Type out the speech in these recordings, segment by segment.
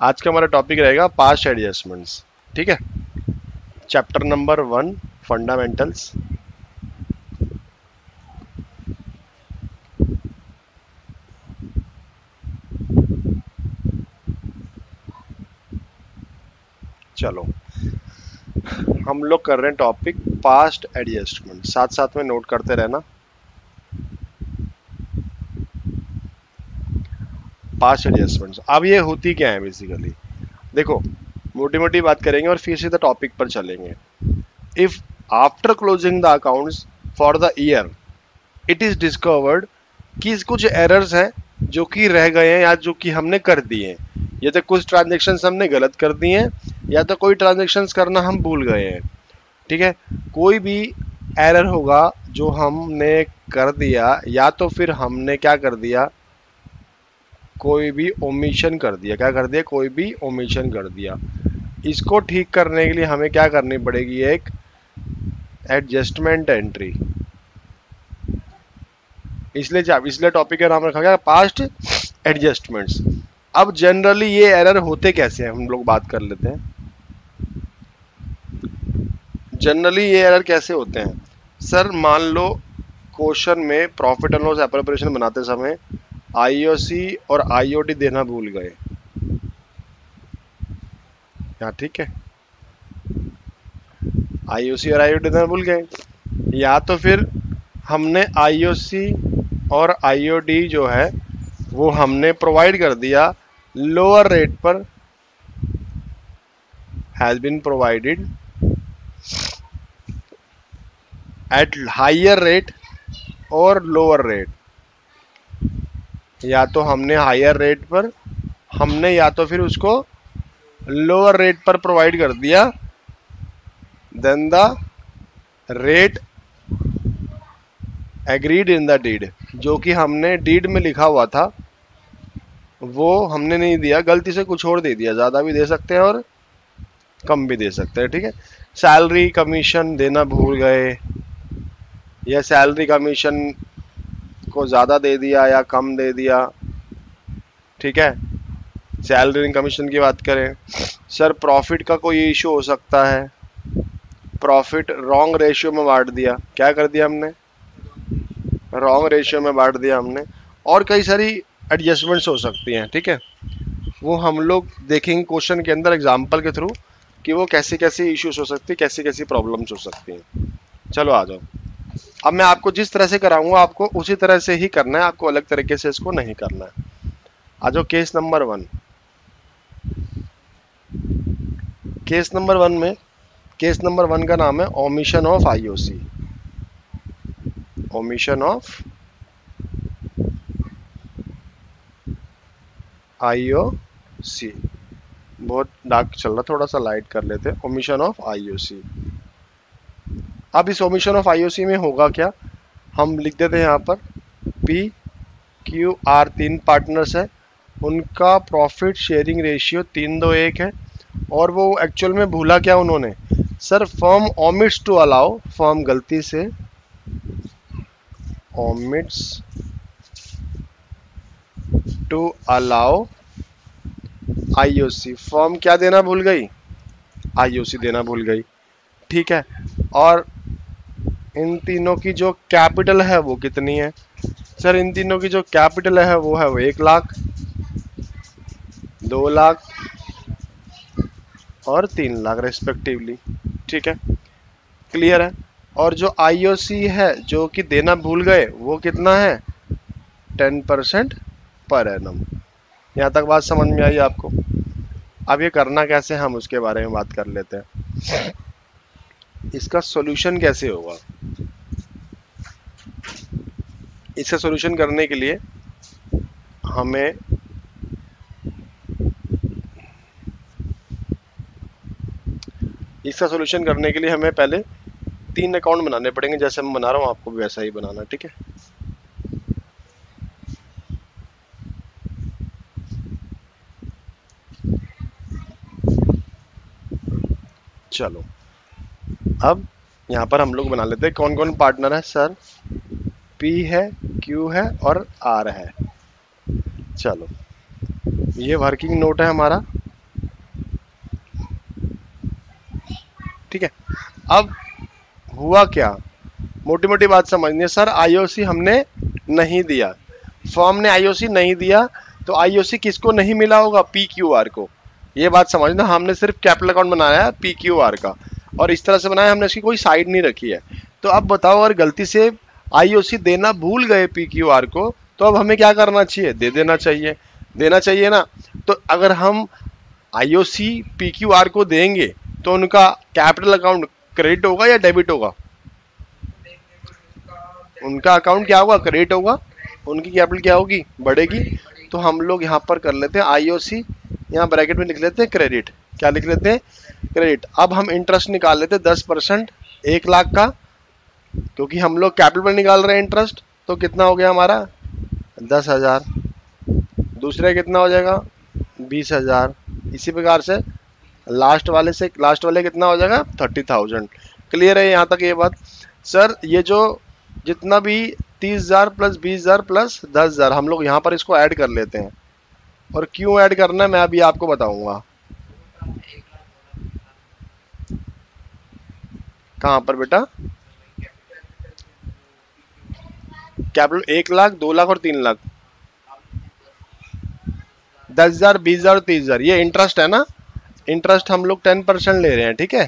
आज का हमारा टॉपिक रहेगा पास्ट एडजस्टमेंट्स। ठीक है, चैप्टर नंबर 1 फंडामेंटल्स। चलो हम लोग कर रहे हैं टॉपिक पास्ट एडजस्टमेंट, साथ साथ में नोट करते रहना। पास्ट एडजस्टमेंट्स अब ये होती क्या है बेसिकली, देखो मोटी मोटी बात करेंगे और फिर सीधा टॉपिक पर चलेंगे। If after closing the accounts for the year it is discovered कि कुछ एरर्स हैं जो कि रह गए हैं या जो कि हमने कर दिए हैं, या तो कुछ ट्रांजेक्शन्स हमने गलत कर दिए हैं या तो कोई ट्रांजेक्शन्स करना हम भूल गए हैं। ठीक है, कोई भी एरर होगा जो हमने कर दिया या तो फिर हमने क्या कर दिया, कोई भी ओमिशन कर दिया। क्या कर दिया? कोई भी ओमिशन कर दिया। इसको ठीक करने के लिए हमें क्या करनी पड़ेगी? एक एडजस्टमेंट एंट्री। इसलिए टॉपिक का नाम रखा गया पास्ट एडजस्टमेंट्स। अब जनरली ये एरर होते कैसे हैं, हम लोग बात कर लेते हैं। जनरली ये एरर कैसे होते हैं सर? मान लो क्वेश्चन में प्रॉफिट एंड लॉस एप्रोप्रिएशन बनाते समय आईओसी और आईओडी देना भूल गए। क्या ठीक है? आईओसी और आईओडी देना भूल गए, या तो फिर हमने आईओसी और आईओडी जो है वो हमने प्रोवाइड कर दिया लोअर रेट पर, has been provided at higher rate और लोअर रेट। या तो हमने हायर रेट पर हमने या तो फिर उसको लोअर रेट पर प्रोवाइड कर दिया then the rate agreed in the deed. जो कि हमने डीड में लिखा हुआ था वो हमने नहीं दिया, गलती से कुछ और दे दिया। ज़्यादा भी दे सकते हैं और कम भी दे सकते हैं। ठीक है, सैलरी कमीशन देना भूल गए या सैलरी कमीशन को ज़्यादा दे दिया या कम दे दिया। ठीक है, सैलरी कमीशन की बात करें सर, प्रॉफिट का कोई इशू हो सकता है, प्रॉफिट रॉन्ग रेशियो में बांट दिया। क्या कर दिया हमने? रॉन्ग रेशियो में बांट दिया हमने। और कई सारी एडजस्टमेंट्स हो सकती हैं। ठीक है, वो हम लोग देखेंगे क्वेश्चन के अंदर एग्जाम्पल के थ्रू कि वो कैसी कैसी इश्यूज हो सकती है, कैसी कैसी प्रॉब्लम्स हो सकती हैं। चलो आ जाओ, अब मैं आपको जिस तरह से कराऊंगा आपको उसी तरह से ही करना है, आपको अलग तरीके से इसको नहीं करना है। आ जाओ केस नंबर 1। केस नंबर 1 में, केस नंबर 1 का नाम है omission of IOC. Omission of IOC, बहुत डार्क चल रहा, थोड़ा सा लाइट कर लेते हैं। Omission of IOC. अब इस ओमिशन ऑफ आईओसी में होगा क्या, हम लिख देते हैं यहाँ पर पी क्यू आर 3 पार्टनर्स है, उनका प्रॉफिट शेयरिंग रेशियो 3:1 है। और वो एक्चुअल में भूला क्या उन्होंने sir? Firm omits to allow, firm गलती से omits to allow IOC. Firm क्या देना भूल गई? आईओसी देना भूल गई। ठीक है, और इन तीनों की जो कैपिटल है वो कितनी है सर? इन तीनों की जो कैपिटल है वो 1 लाख, 2 लाख और 3 लाख रेस्पेक्टिवली। ठीक है, क्लियर है। और जो आईओसी है जो कि देना भूल गए वो कितना है? 10% पर एनम। यहाँ तक बात समझ में आई आपको? अब ये करना कैसे, हम उसके बारे में बात कर लेते हैं। इसका सॉल्यूशन कैसे होगा? इसका सॉल्यूशन करने के लिए हमें पहले 3 अकाउंट बनाने पड़ेंगे। जैसे मैं बना रहा हूँ आपको भी वैसा ही बनाना। ठीक है, चलो अब यहाँ पर हम लोग बना लेते हैं कौन कौन पार्टनर है सर? P है, Q है और R है। चलो ये वर्किंग नोट है हमारा। ठीक है। अब हुआ क्या, मोटी मोटी बात समझनी है सर। आईओसी हमने नहीं दिया, फर्म ने आईओसी नहीं दिया, तो आईओसी किसको नहीं मिला होगा, पीक्यूआर को। ये बात समझना, हमने सिर्फ कैपिटल अकाउंट बनाया है पीक्यूआर का, और इस तरह से बनाया, हमने इसकी कोई साइड नहीं रखी है। तो अब बताओ, अगर गलती से आईओसी देना भूल गए पीक्यूआर को, तो अब हमें क्या करना चाहिए, दे देना चाहिए, देना चाहिए ना। तो अगर हम आईओसी पीक्यूआर को देंगे तो उनका कैपिटल अकाउंट क्रेडिट होगा या डेबिट होगा, उनका अकाउंट क्या होगा, क्रेडिट होगा, उनकी कैपिटल क्या होगी, बढ़ेगी। तो हम लोग यहाँ पर कर लेते हैं आईओसी, यहाँ ब्रैकेट में लिख लेते हैं क्रेडिट, क्या लिख लेते हैं, क्रेडिट। अब हम इंटरेस्ट निकाल लेते हैं 10% 1 लाख का, क्योंकि हम लोग कैपिटल पर निकाल रहे हैं इंटरेस्ट, तो कितना हो गया हमारा 10,000, दूसरे कितना हो जाएगा 20,000, इसी प्रकार से लास्ट वाले कितना हो जाएगा 30,000। क्लियर है यहाँ तक ये बात। सर ये जो जितना भी 30,000 प्लस 20,000 प्लस 10,000 हम लोग यहाँ पर इसको ऐड कर लेते हैं, और क्यों ऐड करना है मैं अभी आपको बताऊंगा। कहाँ पर बेटा, कैपिटल 1 लाख 2 लाख और 3 लाख, 10,000 20,000 और 30,000, ये इंटरेस्ट है ना। इंटरेस्ट हम लोग 10% ले रहे हैं, ठीक है,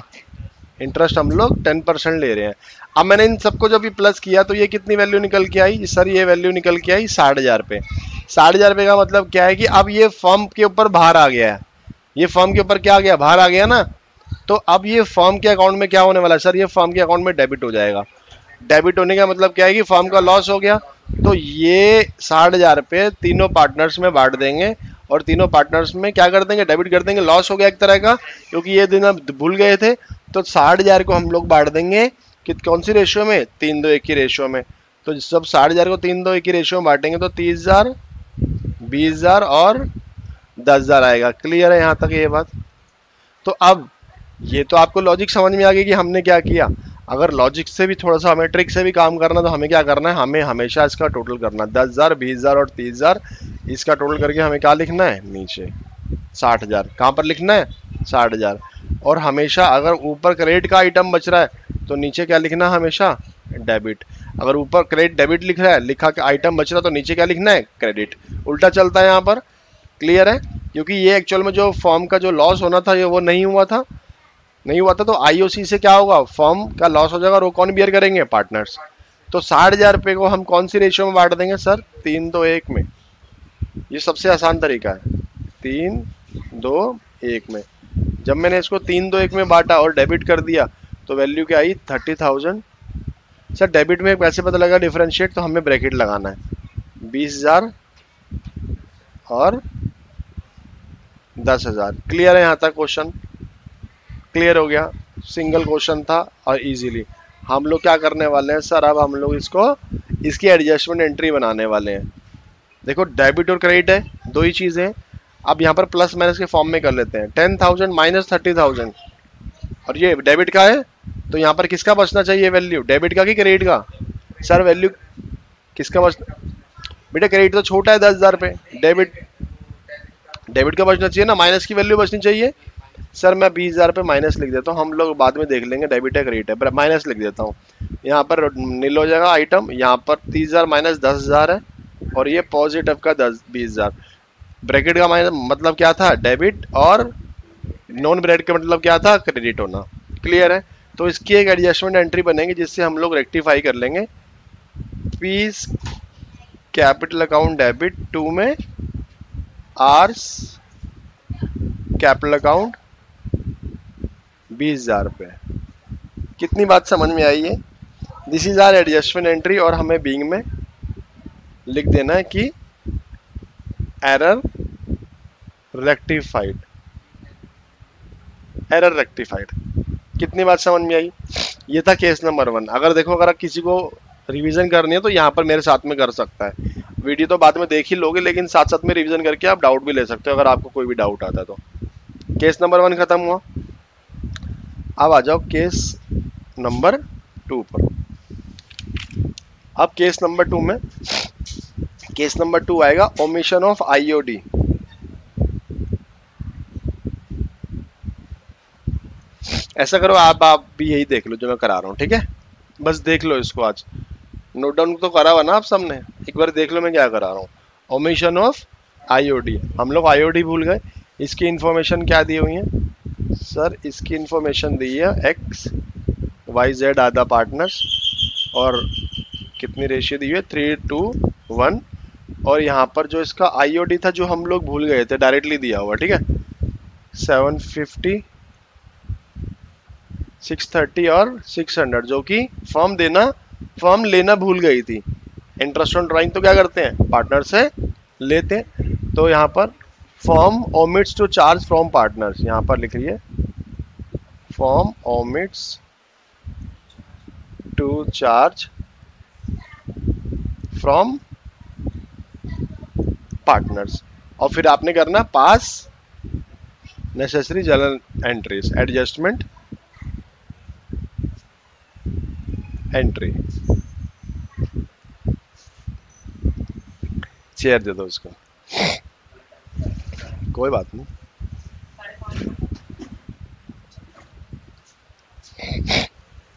इंटरेस्ट हम लोग 10% ले रहे हैं। अब मैंने इन सबको जब भी प्लस किया तो ये कितनी वैल्यू निकल के आई सर, ये वैल्यू निकल के आई 60,000 रुपये। 60,000 रुपये का मतलब क्या है कि अब ये फर्म के ऊपर बाहर आ गया है, ये फर्म के ऊपर क्या आ गया, बाहर आ गया ना। तो अब ये फर्म के अकाउंट में क्या होने वाला है सर, ये फर्म के अकाउंट में डेबिट हो जाएगा। डेबिट होने का मतलब क्या है कि फर्म का लॉस हो गया। तो ये 60,000 रुपये तीनों पार्टनर्स में बांट देंगे, और तीनों पार्टनर्स में क्या कर देंगे, डेबिट कर देंगे। लॉस हो गया एक तरह का, क्योंकि ये दिन अब भूल गए थे। तो 60,000 को हम लोग बांट देंगे कि कौन सी रेशियो में, 3:1 की रेशियो में। तो सब 60,000 को 3:2 की रेशियो में बांटेंगे तो 30,000 20,000 और 10,000 आएगा। क्लियर है यहाँ तक ये बात। तो अब ये तो आपको लॉजिक समझ में आ गई कि हमने क्या किया। अगर लॉजिक से भी थोड़ा सा हमें ट्रिक से भी काम करना, तो हमें क्या करना है, हमें हमेशा इसका टोटल करना, 10,000 20,000 और 30,000, इसका टोटल करके हमें क्या लिखना है, नीचे 60,000। कहाँ पर लिखना है, 60,000। और हमेशा अगर ऊपर क्रेडिट का आइटम बच रहा है तो नीचे क्या लिखना है, हमेशा डेबिट। अगर ऊपर क्रेडिट डेबिट लिख रहा है, लिखा के आइटम बच रहा है, तो नीचे क्या लिखना है, क्रेडिट। उल्टा चलता है यहाँ पर। क्लियर है, क्योंकि ये एक्चुअल में जो फॉर्म का जो लॉस होना था ये वो नहीं हुआ था, तो आईओसी से क्या होगा, फर्म का लॉस हो जाएगा, और वो कौन बियर करेंगे, पार्टनर्स। तो 60,000 रुपये को हम कौन सी रेशियो में बांट देंगे सर, 3:1 में। ये सबसे आसान तरीका है, 3:1 में। जब मैंने इसको 3:1 में बांटा और डेबिट कर दिया तो वैल्यू क्या आई, 30,000। सर डेबिट में कैसे पता लगा डिफरेंशिएट, तो हमें ब्रैकेट लगाना है, 20,000 और 10,000। क्लियर है यहाँ तक क्वेश्चन, क्लियर हो गया। सिंगल क्वेश्चन था और इजीली हम लोग क्या करने वाले हैं सर, अब हम लोग इसकी एडजस्टमेंट एंट्री बनाने वाले हैं। देखो डेबिट और क्रेडिट है, दो ही चीजें हैं। अब यहाँ पर प्लस माइनस के फॉर्म में कर लेते हैं, 10,000 माइनस 30,000, और ये डेबिट का है, तो यहाँ पर किसका बचना चाहिए वैल्यू, डेबिट का कि क्रेडिट का। सर वैल्यू किसका बचना, बेटा क्रेडिट तो छोटा है 10,000 रुपये, डेबिट का बचना चाहिए ना, माइनस की वैल्यू बचनी चाहिए। सर मैं 20,000 रुपये माइनस लिख देता हूँ, हम लोग बाद में देख लेंगे डेबिट है क्रेडिट है, माइनस लिख देता हूँ। यहाँ पर नील हो जाएगा आइटम, यहाँ पर 30,000 माइनस 10,000 है, और ये पॉजिटिव का 20,000। ब्रैकेट का माइनस मतलब क्या था, डेबिट, और नॉन ब्रैकेट का मतलब क्या था, क्रेडिट होना। क्लियर है, तो इसकी एक एडजस्टमेंट एंट्री बनेगी जिससे हम लोग रेक्टिफाई कर लेंगे। पीस कैपिटल अकाउंट डेबिट 2 में आर्स कैपिटल अकाउंट 20,000 रुपये। कितनी बात समझ में आई है। This is our adjustment entry, और हमें बीइंग में लिख देना है कि एरर रेक्टिफाइड, एरर रेक्टिफाइड। कितनी बात समझ में आई। ये था केस नंबर 1। अगर देखो, अगर किसी को रिवीजन करनी है तो यहाँ पर मेरे साथ में कर सकता है। वीडियो तो बाद में देख ही लोगे, लेकिन साथ साथ में रिवीजन करके आप डाउट भी ले सकते हो अगर आपको कोई भी डाउट आता है तो। केस नंबर 1 खत्म हुआ। अब आ जाओ केस नंबर 2 पर। अब केस नंबर 2 में, केस नंबर 2 आएगा ओमिशन ऑफ आईओडी। ऐसा करो, आप भी यही देख लो जो मैं करा रहा हूँ, ठीक है? बस देख लो इसको आज, नोट डाउन तो करा हुआ ना आप सबने, एक बार देख लो मैं क्या करा रहा हूँ। ओमिशन ऑफ आईओडी, हम लोग आईओडी भूल गए। इसकी इंफॉर्मेशन क्या दी हुई है सर? इसकी इंफॉर्मेशन दी है एक्स वाई जेड आधा पार्टनर्स, और कितनी रेशियो दी हुई है? 3:1। और यहाँ पर जो इसका आईओडी था जो हम लोग भूल गए थे, डायरेक्टली दिया हुआ, ठीक है? 750, 630 और 600, जो कि फर्म लेना भूल गई थी। इंटरेस्ट ऑन ड्राइंग तो क्या करते हैं? पार्टनर से लेते हैं। तो यहाँ पर firm omits to charge from partners, यहाँ पर लिख रही firm omits to charge from partners, और फिर आपने करना pass necessary journal entries, adjustment entry. चेयर दे दो उसको, कोई बात नहीं।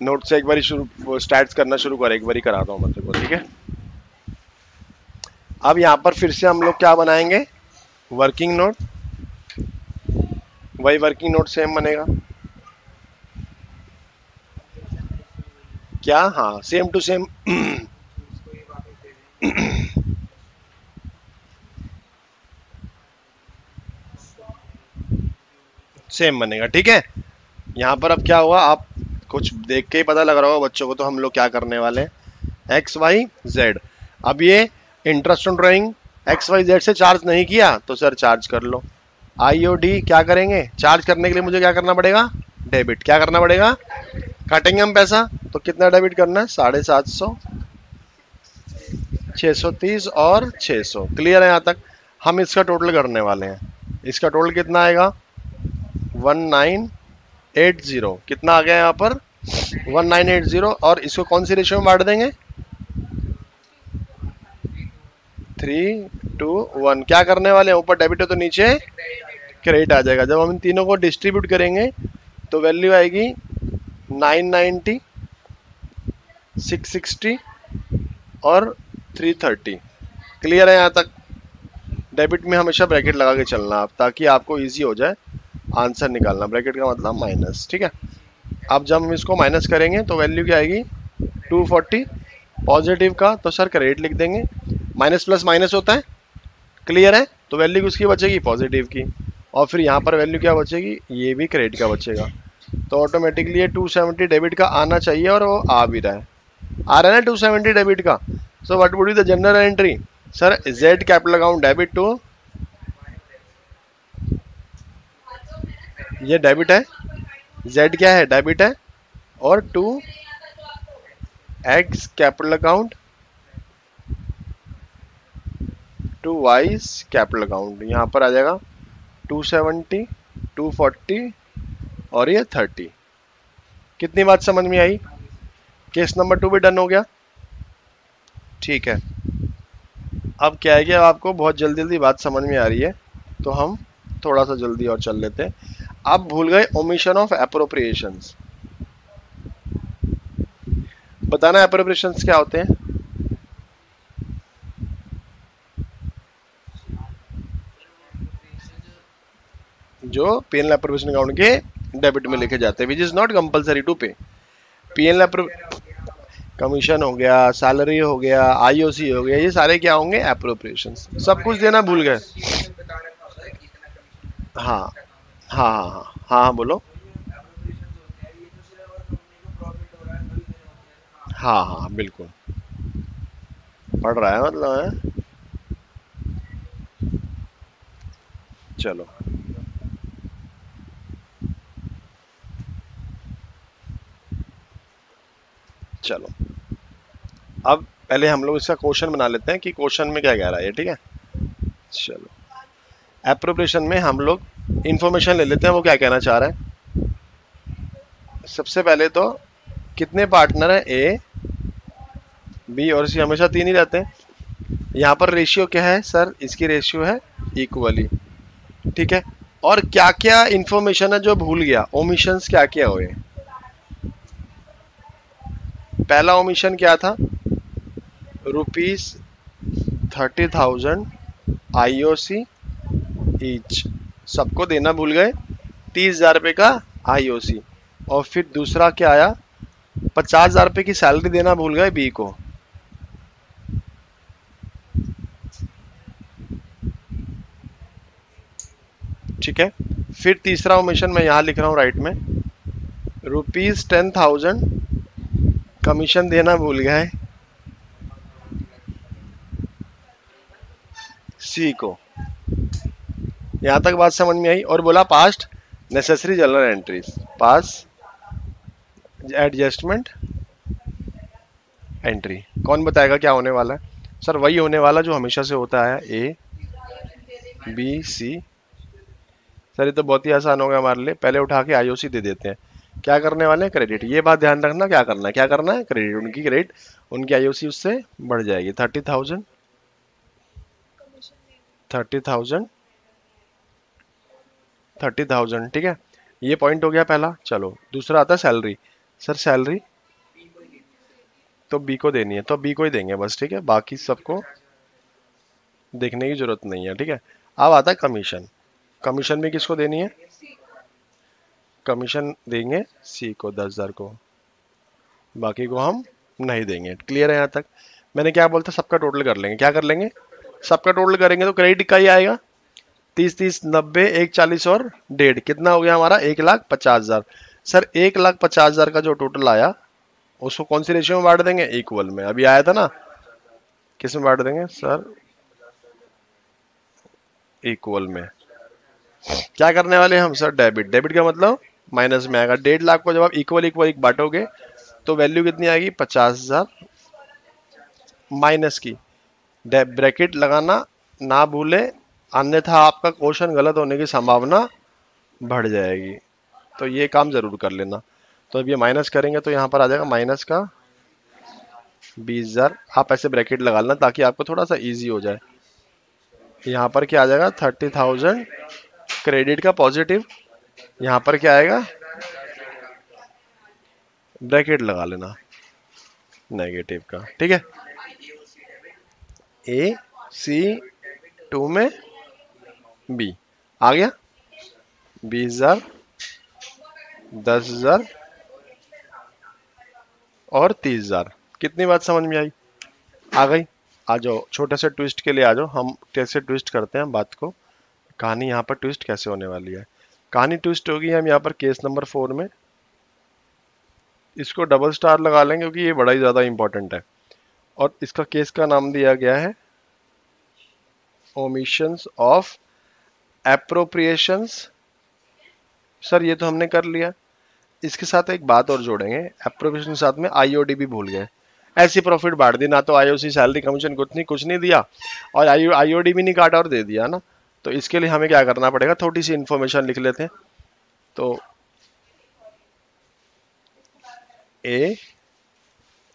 नोट से एक बार शुरू स्टार्ट करना शुरू कर, एक बार ही कराता हूँ मतलब को, ठीक है? अब यहाँ पर फिर से हम लोग क्या बनाएंगे? वर्किंग नोट, वही वर्किंग नोट सेम बनेगा क्या? हाँ, सेम टू सेम सेम बनेगा, ठीक है? यहाँ पर अब क्या हुआ, आप कुछ देख के ही पता लग रहा होगा बच्चों को, तो हम लोग क्या करने वाले हैं? X Y Z. अब ये interest on drawing X Y Z से चार्ज नहीं किया तो सर चार्ज कर लो। आईओडी क्या करेंगे? चार्ज करने के लिए मुझे क्या करना पड़ेगा? डेबिट। क्या करना पड़ेगा? काटेंगे हम पैसा, तो कितना डेबिट करना है? 750, 630 और 600। क्लियर है यहाँ तक? हम इसका टोटल करने वाले हैं। इसका टोटल कितना आएगा? 1980। कितना आ गया यहाँ पर? 1980। और इसको कौन सी रेशियो में बांट देंगे? 3:1। क्या करने वाले हैं? ऊपर डेबिट है तो नीचे क्रेडिट आ जाएगा। जब हम इन तीनों को डिस्ट्रीब्यूट करेंगे तो वैल्यू आएगी 990, 660 और 330। क्लियर है यहाँ तक? डेबिट में हमेशा ब्रैकेट लगा के चलना आप, ताकि आपको इजी हो जाए आंसर निकालना। ब्रैकेट का मतलब माइनस, ठीक है? अब जब हम इसको माइनस करेंगे तो वैल्यू क्या आएगी? 240। पॉजिटिव का तो सर क्रेडिट लिख देंगे, माइनस प्लस माइनस होता है। क्लियर है? तो वैल्यू किसकी बचेगी? पॉजिटिव की। और फिर यहाँ पर वैल्यू क्या बचेगी? ये भी क्रेडिट का बचेगा। तो ऑटोमेटिकली ये 270 डेबिट का आना चाहिए, और वो आ भी रहा है। आ रहा है ना 270 डेबिट का? So what would be the general entry? Sir Z capital account debit to, ये डेबिट है, जेड क्या है? डेबिट है, और to X capital account to Y's capital account. यहाँ पर आ जाएगा 270, 240 और ये 30। कितनी बात समझ में आई? केस नंबर 2 भी डन हो गया, ठीक है? अब क्या है कि आपको बहुत जल्दी जल्दी बात समझ में आ रही है, तो हम थोड़ा सा जल्दी और चल लेते हैं। आप भूल गए ओमिशन ऑफ एप्रोप्रिएशंस। बताना एप्रोप्रिएशंस क्या होते हैं? जो पीएनएल एप्रोप्रिएशन अकाउंट के डेबिट में लिखे जाते हैं, which is not compulsory to pay. PNL commission हो गया, सैलरी हो गया, आईओसी हो गया, ये सारे क्या होंगे? एप्रोप्रिएशंस। सब कुछ देना भूल गए? हाँ हाँ हाँ हाँ हाँ हाँ, बोलो। हाँ हाँ बिल्कुल, पढ़ रहा है मतलब है। चलो चलो, अब पहले हम लोग इसका क्वेश्चन बना लेते हैं कि क्वेश्चन में क्या कह रहा है, ठीक है? चलो, एप्रोप्रिएशन में हम लोग इंफॉर्मेशन ले लेते हैं वो क्या कहना चाह रहा है। सबसे पहले तो कितने पार्टनर है? ए, बी और सी, हमेशा 3 ही रहते हैं। यहाँ पर रेशियो क्या है सर? इसकी रेशियो है इक्वली, ठीक है? और क्या क्या इंफॉर्मेशन है जो भूल गया, ओमिशंस क्या क्या हुए। पहला ओमिशन क्या था, ₹30,000 IOC ईच, सबको देना भूल गए 30,000 रुपये का IOC। और फिर दूसरा क्या आया, 50,000 रुपये की सैलरी देना भूल गए बी को। ठीक है, फिर तीसरा ओमिशन मैं यहां लिख रहा हूं राइट में, ₹10,000 कमीशन देना भूल गए सी को। यहां तक बात समझ में आई। और बोला पास्ट नेसेसरी जनरल एंट्रीज, पास एडजस्टमेंट एंट्री। कौन बताएगा क्या होने वाला है? सर वही होने वाला जो हमेशा से होता है, ए बी सी। सर ये तो बहुत ही आसान हो गया हमारे लिए, पहले उठा के आईओसी दे देते हैं। क्या करने वाले हैं, क्रेडिट। ये बात ध्यान रखना, क्या करना है, क्या करना है, क्रेडिट। उनकी क्रेडिट, उनकी आईओसी उससे बढ़ जाएगी। 30,000 30,000 30,000। ठीक है, ये पॉइंट हो गया पहला। चलो दूसरा आता है सैलरी। सर सैलरी तो बी को देनी है, तो बी को ही देंगे बस। ठीक है, बाकी सबको देखने की जरूरत नहीं है। ठीक है, अब आता है कमीशन। कमीशन भी किसको देनी है, कमीशन देंगे सी को 10,000 को, बाकी को हम नहीं देंगे। क्लियर है यहाँ तक? मैंने क्या बोलता, सबका टोटल कर लेंगे। क्या कर लेंगे, सबका टोटल करेंगे तो क्रेडिट का ही आएगा। 30 30 90 1 40 और 1.5 कितना हो गया हमारा, 1,50,000। सर 1,50,000 का जो टोटल आया उसको कौन सी रेशियो में बांट देंगे, इक्वल में। अभी आया था ना, किस में बांट देंगे सर, इक्वल में। क्या करने वाले हम सर, डेबिट। डेबिट का मतलब माइनस में आएगा। 1.5 लाख को जब आप इक्वल इक्वल बांटोगे तो वैल्यू कितनी आएगी, 50,000 माइनस की। ब्रैकेट लगाना ना भूले, अन्यथा आपका क्वेश्चन गलत होने की संभावना बढ़ जाएगी। तो ये काम जरूर कर लेना। तो अब ये माइनस करेंगे तो यहाँ पर आ जाएगा माइनस का 20,000। आप ऐसे ब्रैकेट लगा लेना ताकि आपको थोड़ा सा इजी हो जाए। यहाँ पर क्या आ जाएगा, 30,000 क्रेडिट का पॉजिटिव। यहाँ पर क्या आएगा, ब्रैकेट लगा लेना नेगेटिव का। ठीक है, ए सी 2 में बी आ गया। 20,000 10,000 और 30,000। कितनी बात समझ में आई, आ गई? आ जाओ छोटे से ट्विस्ट के लिए आ जाओ, हम कैसे ट्विस्ट करते हैं बात को। कहानी यहाँ पर ट्विस्ट कैसे होने वाली है, कहानी ट्विस्ट होगी। हम यहाँ पर केस नंबर 4 में इसको डबल स्टार लगा लेंगे क्योंकि ये बड़ा ही ज्यादा इंपॉर्टेंट है। और इसका केस का नाम दिया गया है ओमिशंस ऑफ एप्रोप्रिएशंस। सर ये तो हमने कर लिया, इसके साथ एक बात और जोड़ेंगे, एप्रोप्रिएशन के साथ में आईओडी भी भूल गए। ऐसी प्रॉफिट बांट दी ना, तो आईओसी सैलरी कमीशन कुछ नहीं दिया, और आईओडी भी नहीं काटा और दे दिया ना। तो इसके लिए हमें क्या करना पड़ेगा, थोड़ी सी इंफॉर्मेशन लिख लेते हैं। तो ए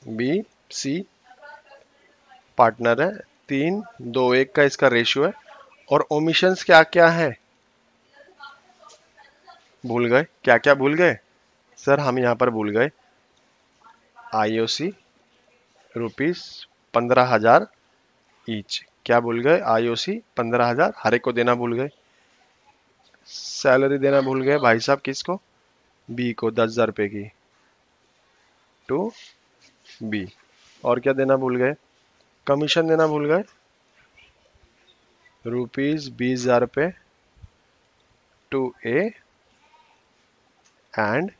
बी सी पार्टनर है, 3 2 1 का इसका रेशियो है। और ओमिशंस क्या क्या है, भूल गए, क्या क्या भूल गए सर, हम यहाँ पर भूल गए आईओसी ₹15,000 ईच। क्या भूल गए, आईओसी 15,000 हर एक को देना भूल गए। सैलरी देना भूल गए भाई साहब, किसको, बी को 10,000 रुपए की, टू बी। और क्या देना भूल गए, कमीशन देना भूल गए, ₹20,000 टू ए एंड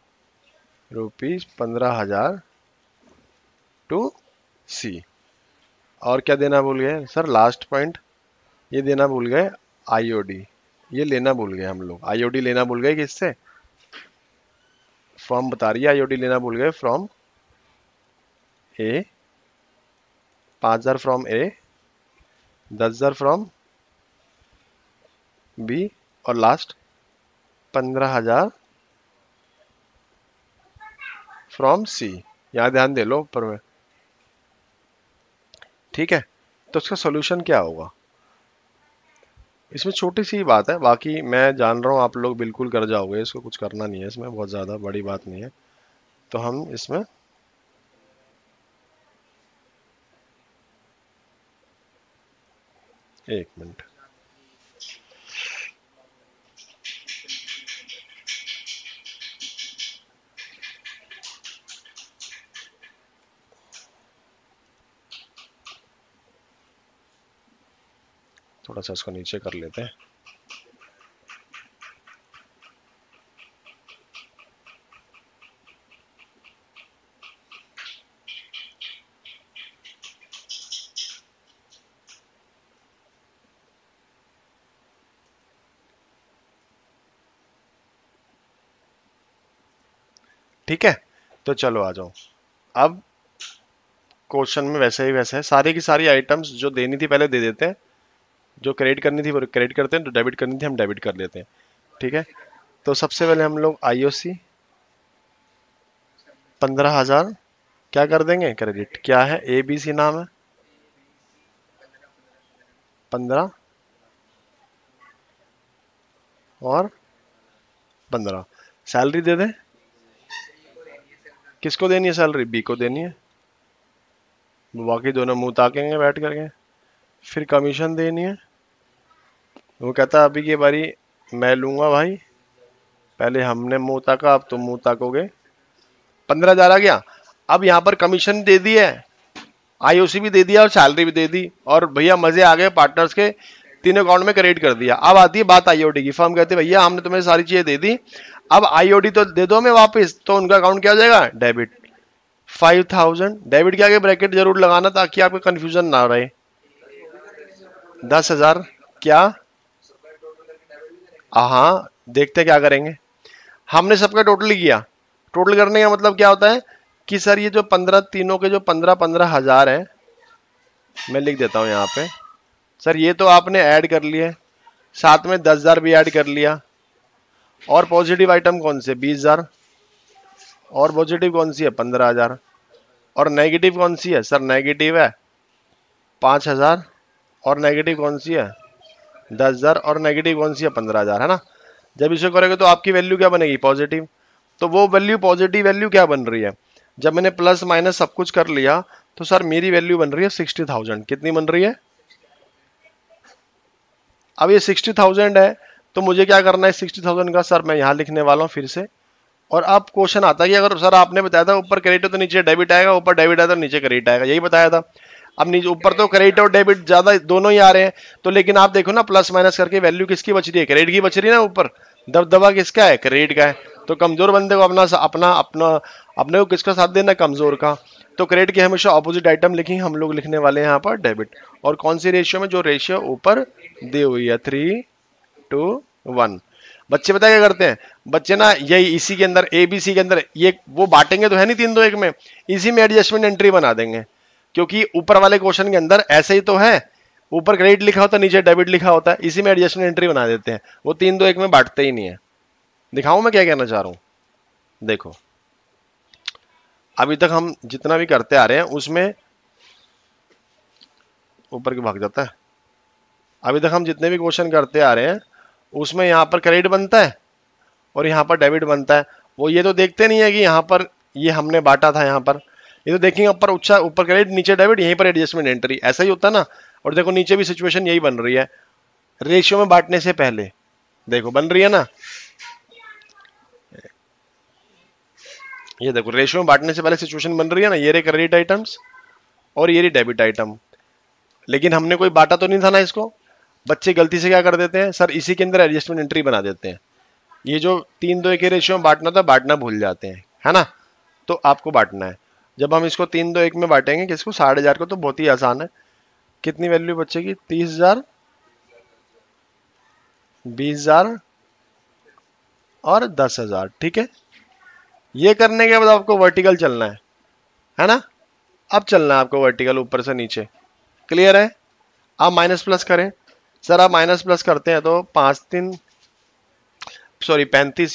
₹15,000 टू सी। और क्या देना भूल गए सर, लास्ट पॉइंट ये देना भूल गए आईओडी। ये लेना भूल गए हम लोग, आईओडी लेना भूल गए किससे, फ्रॉम बता रही है, आईओडी लेना भूल गए from A, 5,000 from A, 10,000 from B, और लास्ट 15,000 फ्रॉम सी। यहां ध्यान दे लो ऊपर में। ठीक है, तो इसका सॉल्यूशन क्या होगा, इसमें छोटी सी बात है, बाकी मैं जान रहा हूँ आप लोग बिल्कुल कर जाओगे, इसको कुछ करना नहीं है, इसमें बहुत ज़्यादा बड़ी बात नहीं है। तो हम इसमें एक मिनट, थोड़ा सा इसको नीचे कर लेते हैं। ठीक है, तो चलो आ जाओ। अब क्वेश्चन में वैसे ही वैसे है, सारी की सारी आइटम्स जो देनी थी पहले दे देते हैं, जो क्रेडिट करनी थी वो क्रेडिट करते हैं, जो डेबिट करनी थी हम डेबिट कर लेते हैं। ठीक है, तो सबसे पहले हम लोग आईओसी 15,000 क्या कर देंगे क्रेडिट, क्या है ABC नाम है, 15 और 15। सैलरी दे दें, किसको देनी है सैलरी, B को देनी है, बाकी दोनों मुंह ताकेंगे बैठ करके। फिर कमीशन देनी है, वो कहता अभी की बारी मैं लूंगा भाई, पहले हमने मुंह ताका अब तुम मुंह ताकोगे। 15,000 आ गया। अब यहाँ पर कमीशन दे दी है, आईओसी भी दे दिया और सैलरी भी दे दी, और भैया मजे आ गए, पार्टनर्स के तीनों अकाउंट में क्रेडिट कर दिया। अब आती है बात आईओडी की, फर्म कहते भैया हमने तुम्हें सारी चीजें दे दी, अब आईओडी तो दे दो हमें वापस, तो उनका अकाउंट क्या हो जाएगा, डेबिट 5,000। डेबिट के आगे ब्रैकेट जरूर लगाना ताकि आपको कंफ्यूजन ना रहे। 10,000 क्या, हाँ देखते क्या करेंगे। हमने सबका टोटल किया, टोटल करने का मतलब क्या होता है कि सर ये जो 15 तीनों के जो 15,000 है, मैं लिख देता हूं यहाँ पे, सर ये तो आपने ऐड कर लिए, साथ में 10,000 भी ऐड कर लिया, और पॉजिटिव आइटम कौन से 20,000, और पॉजिटिव कौन सी है 15,000, और नेगेटिव कौन सी है, सर नेगेटिव है 5,000, और नेगेटिव कौन सी है 10,000, और नेगेटिव कौन सी है 15,000, है ना। जब इसे करोगे तो आपकी वैल्यू क्या बनेगी, पॉजिटिव। तो वो वैल्यू पॉजिटिव वैल्यू क्या बन रही है, जब मैंने प्लस माइनस सब कुछ कर लिया तो सर मेरी वैल्यू बन रही है 60,000। कितनी बन रही है, अब ये 60,000 है, तो मुझे क्या करना है 60,000 का, सर मैं यहां लिखने वाला हूं फिर से। और अब क्वेश्चन आता है कि अगर सर आपने बताया था ऊपर क्रेडिट है तो नीचे डेबिट आएगा, ऊपर डेबिट आया तो नीचे क्रेडिट आएगा, यही बताया था। अब नीचे ऊपर तो क्रेडिट और डेबिट ज्यादा दोनों ही आ रहे हैं, तो लेकिन आप देखो ना प्लस माइनस करके वैल्यू किसकी बच रही है, क्रेडिट की बच रही है ना, ऊपर दबदबा किसका है, क्रेडिट का है। तो कमजोर बंदे को अपना अपना अपना अपने को किसका साथ देना, कमजोर का। तो क्रेडिट की हमेशा ऑपोजिट आइटम लिखी, हम लोग लिखने वाले हैं यहाँ पर डेबिट। और कौन सी रेशियो में, जो रेशियो ऊपर दी हुई है 3:1। बच्चे पता क्या करते हैं, बच्चे ना यही इसी के अंदर ABC के अंदर ये वो बांटेंगे तो है नहीं 3-2-1 में, इसी में एडजस्टमेंट एंट्री बना देंगे, क्योंकि ऊपर वाले क्वेश्चन के अंदर ऐसे ही तो है, ऊपर क्रेडिट लिखा होता है नीचे डेबिट लिखा होता है, इसी में एडजस्टमेंट एंट्री बना देते हैं, वो 3-2-1 में बांटते ही नहीं है। दिखाऊं मैं क्या कहना चाह रहा हूं, देखो अभी तक हम जितना भी करते आ रहे हैं उसमें ऊपर की भाग जाता है, अभी तक हम जितने भी क्वेश्चन करते आ रहे हैं उसमें यहाँ पर क्रेडिट बनता है और यहाँ पर डेबिट बनता है। वो ये तो देखते नहीं है कि यहाँ पर ये हमने बांटा था, यहाँ पर ये तो देखेंगे ऊपर उच्चा ऊपर क्रेडिट नीचे डेबिट, यहीं पर एडजस्टमेंट एंट्री, ऐसा ही होता है ना। और देखो नीचे भी सिचुएशन यही बन रही है, रेशियो में बांटने से पहले देखो बन रही है ना, ये देखो रेशियो में बांटने से पहले सिचुएशन बन रही है ना, ये रे क्रेडिट आइटम्स और ये रे डेबिट आइटम, लेकिन हमने कोई बांटा तो नहीं था ना इसको। बच्चे गलती से क्या कर देते हैं, सर इसी के अंदर एडजस्टमेंट एंट्री बना देते हैं, ये जो 3:2 के रेशियो में बांटना था बांटना भूल जाते हैं, है ना। तो आपको बांटना है, जब हम इसको 3:2 में बांटेंगे किसको, 60,000 को, तो बहुत ही आसान है। कितनी वैल्यू बचेगी, 30,000, 20,000 और 10,000। ठीक है, ये करने के बाद आपको वर्टिकल चलना है ना। अब चलना है आपको वर्टिकल ऊपर से नीचे, क्लियर है। आप माइनस प्लस करें, सर आप माइनस प्लस करते हैं तो 35,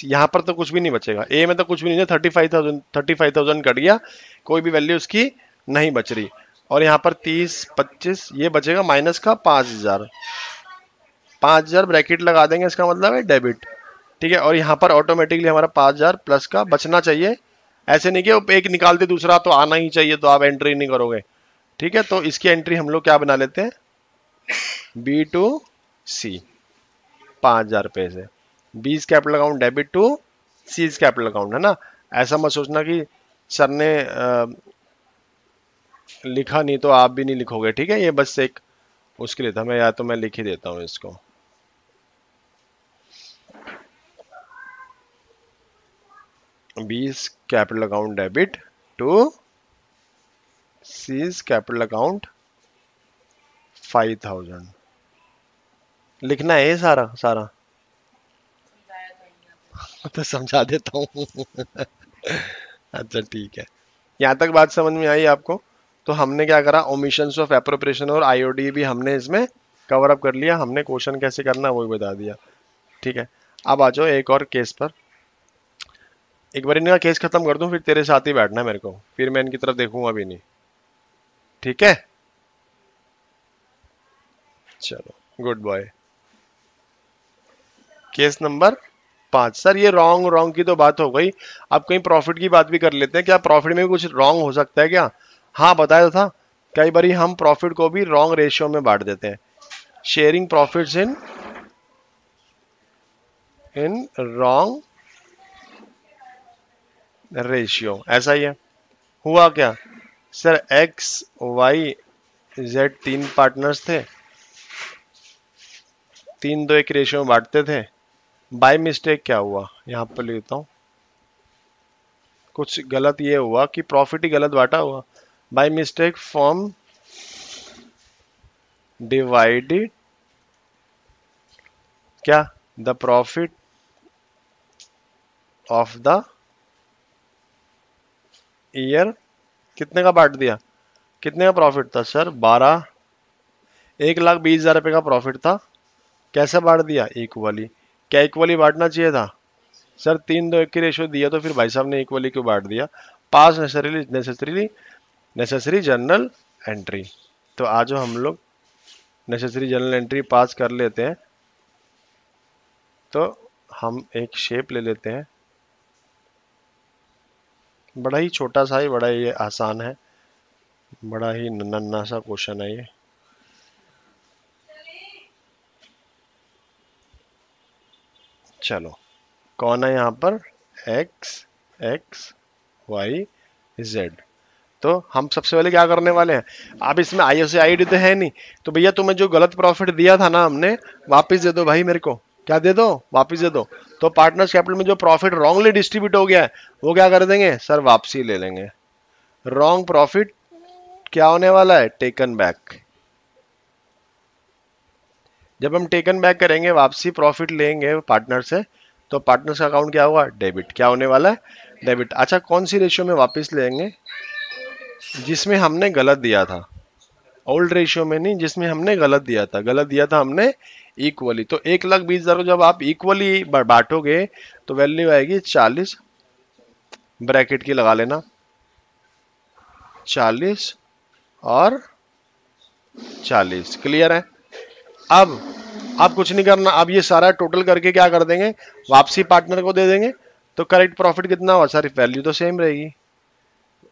यहां पर तो कुछ भी नहीं बचेगा, ए में तो कुछ भी नहीं है, 35,000 कट गया, कोई भी वैल्यू उसकी नहीं बच रही। और यहाँ पर 30, 25 ये बचेगा माइनस का 5,000, 5,000 ब्रैकेट लगा देंगे, इसका मतलब है डेबिट। ठीक है, और यहाँ पर ऑटोमेटिकली हमारा 5,000 प्लस का बचना चाहिए। ऐसे नहीं कि एक निकालते दूसरा तो आना ही चाहिए तो आप एंट्री नहीं करोगे। ठीक है, तो इसकी एंट्री हम लोग क्या बना लेते हैं, B2C, 5,000 रुपए से। B capital account debit to C capital account, है ना। ऐसा मत सोचना कि सर ने लिखा नहीं तो आप भी नहीं लिखोगे। ठीक है, ये बस एक उसके लिए था, मैं या तो मैं लिख ही देता हूँ इसको। B capital account debit to C capital account 5,000 लिखना है ये सारा सारा। तो समझा देता हूँ। अच्छा ठीक है, यहाँ तक बात समझ में आई आपको। तो हमने क्या करा, ओमिशंस ऑफ एप्रोप्रिएशन और आईओडी भी हमने इसमें कवर अप कर लिया। हमने क्वेश्चन कैसे करना है वो भी बता दिया। ठीक है, अब आ जाओ एक और केस पर। एक बार इनका केस खत्म कर दूं, फिर तेरे साथ ही बैठना है मेरे को, फिर मैं इनकी तरफ देखूंगा भी नहीं। ठीक है, चलो good boy. Case number 5। Sir ये रॉन्ग रॉन्ग की तो बात हो गई, अब कहीं प्रॉफिट की बात भी कर लेते हैं। क्या प्रॉफिट में भी कुछ रॉन्ग हो सकता है क्या? हाँ बताया था, कई बार हम प्रॉफिट को भी रॉन्ग रेशियो में बांट देते हैं। Sharing profits in wrong ratio, ऐसा ही है। हुआ क्या sir, X Y Z 3 partners थे, 3-2-1 रेशियो में बांटते थे। बाय मिस्टेक क्या हुआ, यहां पर लिखता हूं, कुछ गलत ये हुआ कि प्रॉफिट ही गलत बांटा हुआ। बाय मिस्टेक फर्म डिवाइडेड क्या the profit of the year, कितने का बांट दिया, कितने का प्रॉफिट था सर, 1,20,000 रुपए का प्रॉफिट था। कैसे बांट दिया, इक्वली। क्या इक्वली बांटना चाहिए था सर, 3-2-1 की रेशियो दिया तो फिर भाई साहब ने इक्वली क्यों बांट दिया। पास नेसेसरी जनरल एंट्री। तो आज हम लोग नेसेसरी जनरल एंट्री पास कर लेते हैं। तो हम एक शेप ले लेते हैं, बड़ा ही छोटा सा ही, बड़ा ही आसान है, बड़ा ही नन्ना सा क्वेश्चन है ये। चलो कौन है यहाँ पर, एक्स एक्स वाई जेड। तो हम सबसे पहले क्या करने वाले हैं, अब इसमें ISID तो है नहीं, तो भैया तुम्हें जो गलत प्रॉफिट दिया था ना हमने, वापस दे दो भाई मेरे को। क्या दे दो, वापस दे दो। तो पार्टनर्स कैपिटल में जो प्रॉफिट रॉन्गली डिस्ट्रीब्यूट हो गया है वो क्या कर देंगे सर, वापसी ले लेंगे। रॉन्ग प्रॉफिट क्या होने वाला है, टेकन बैक। जब हम टेकन बैक करेंगे, वापसी प्रॉफिट लेंगे पार्टनर से, तो पार्टनर्स का अकाउंट क्या हुआ, डेबिट। क्या होने वाला है, डेबिट। अच्छा कौन सी रेशियो में वापस लेंगे, जिसमें हमने गलत दिया था, ओल्ड रेशियो में नहीं, जिसमें हमने गलत दिया था। गलत दिया था हमने इक्वली। तो 1,20,000 को जब आप इक्वली बांटोगे तो वैल्यू आएगी 40, ब्रैकेट की लगा लेना, 40 और 40। क्लियर है। अब कुछ नहीं करना, अब ये सारा टोटल करके क्या कर देंगे, वापसी पार्टनर को दे देंगे। तो करेक्ट प्रॉफिट कितना हुआ सर, वैल्यू तो सेम रहेगी,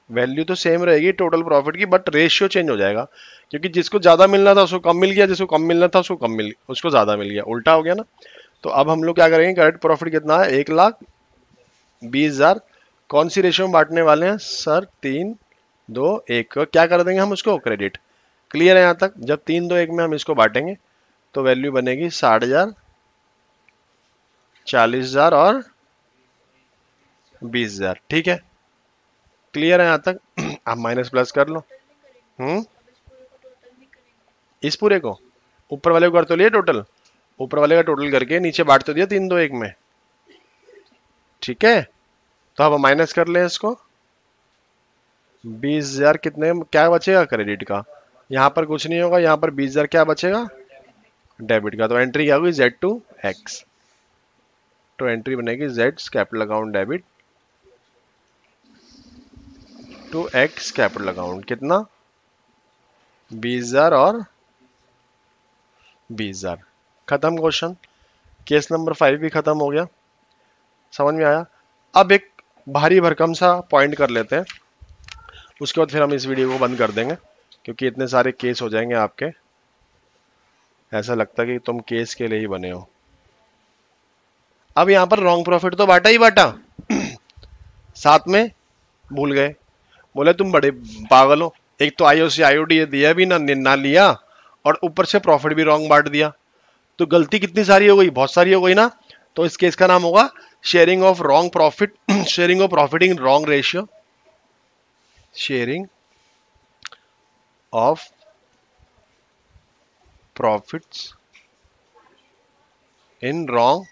वैल्यू तो सेम रहेगी टोटल प्रॉफिट की, बट रेशियो चेंज हो जाएगा, क्योंकि जिसको ज्यादा मिलना था उसको कम मिल गया, जिसको कम मिलना था उसको ज्यादा मिल गया, उल्टा हो गया ना। तो अब हम लोग क्या करेंगे, करेक्ट प्रॉफिट कितना है, 1,20,000। कौन सी रेशियो में बांटने वाले हैं सर, 3-2-1। क्या कर देंगे हम उसको, क्रेडिट। क्लियर है यहाँ तक। जब 3-2-1 में हम इसको बांटेंगे तो वैल्यू बनेगी 60,000, 40,000 और 20,000। ठीक है, क्लियर है यहाँ तक। आप माइनस प्लस कर लो। इस पूरे को ऊपर वाले को कर तो लिया टोटल, ऊपर वाले का टोटल करके नीचे बांट तो दिया 3-2-1 में। ठीक है, तो अब माइनस कर ले इसको। 20,000 कितने क्या बचेगा, क्रेडिट का। यहाँ पर कुछ नहीं होगा, यहाँ पर 20,000 क्या बचेगा, डेबिट का। तो एंट्री क्या होगी, Z2X। तो एंट्री बनेगी Z capital account debit to X capital account. कितना, 20,000 और 20,000। खत्म क्वेश्चन। केस नंबर 5 भी खत्म हो गया। समझ में आया? अब एक भारी भरकम सा पॉइंट कर लेते हैं, उसके बाद फिर हम इस वीडियो को बंद कर देंगे, क्योंकि इतने सारे केस हो जाएंगे आपके, ऐसा लगता है कि तुम केस के लिए ही बने हो। अब यहां पर रॉन्ग प्रॉफिट तो बांटा ही बांटा, साथ में भूल गए, बोले तुम बड़े पागल हो, एक तो आईओसी आईओडी दिया भी ना लिया, और ऊपर से प्रॉफिट भी रॉन्ग बांट दिया। तो गलती कितनी सारी हो गई, बहुत सारी हो गई ना। तो इस केस का नाम होगा sharing of wrong profit, sharing of profit in wrong ratio, sharing of profits in wrong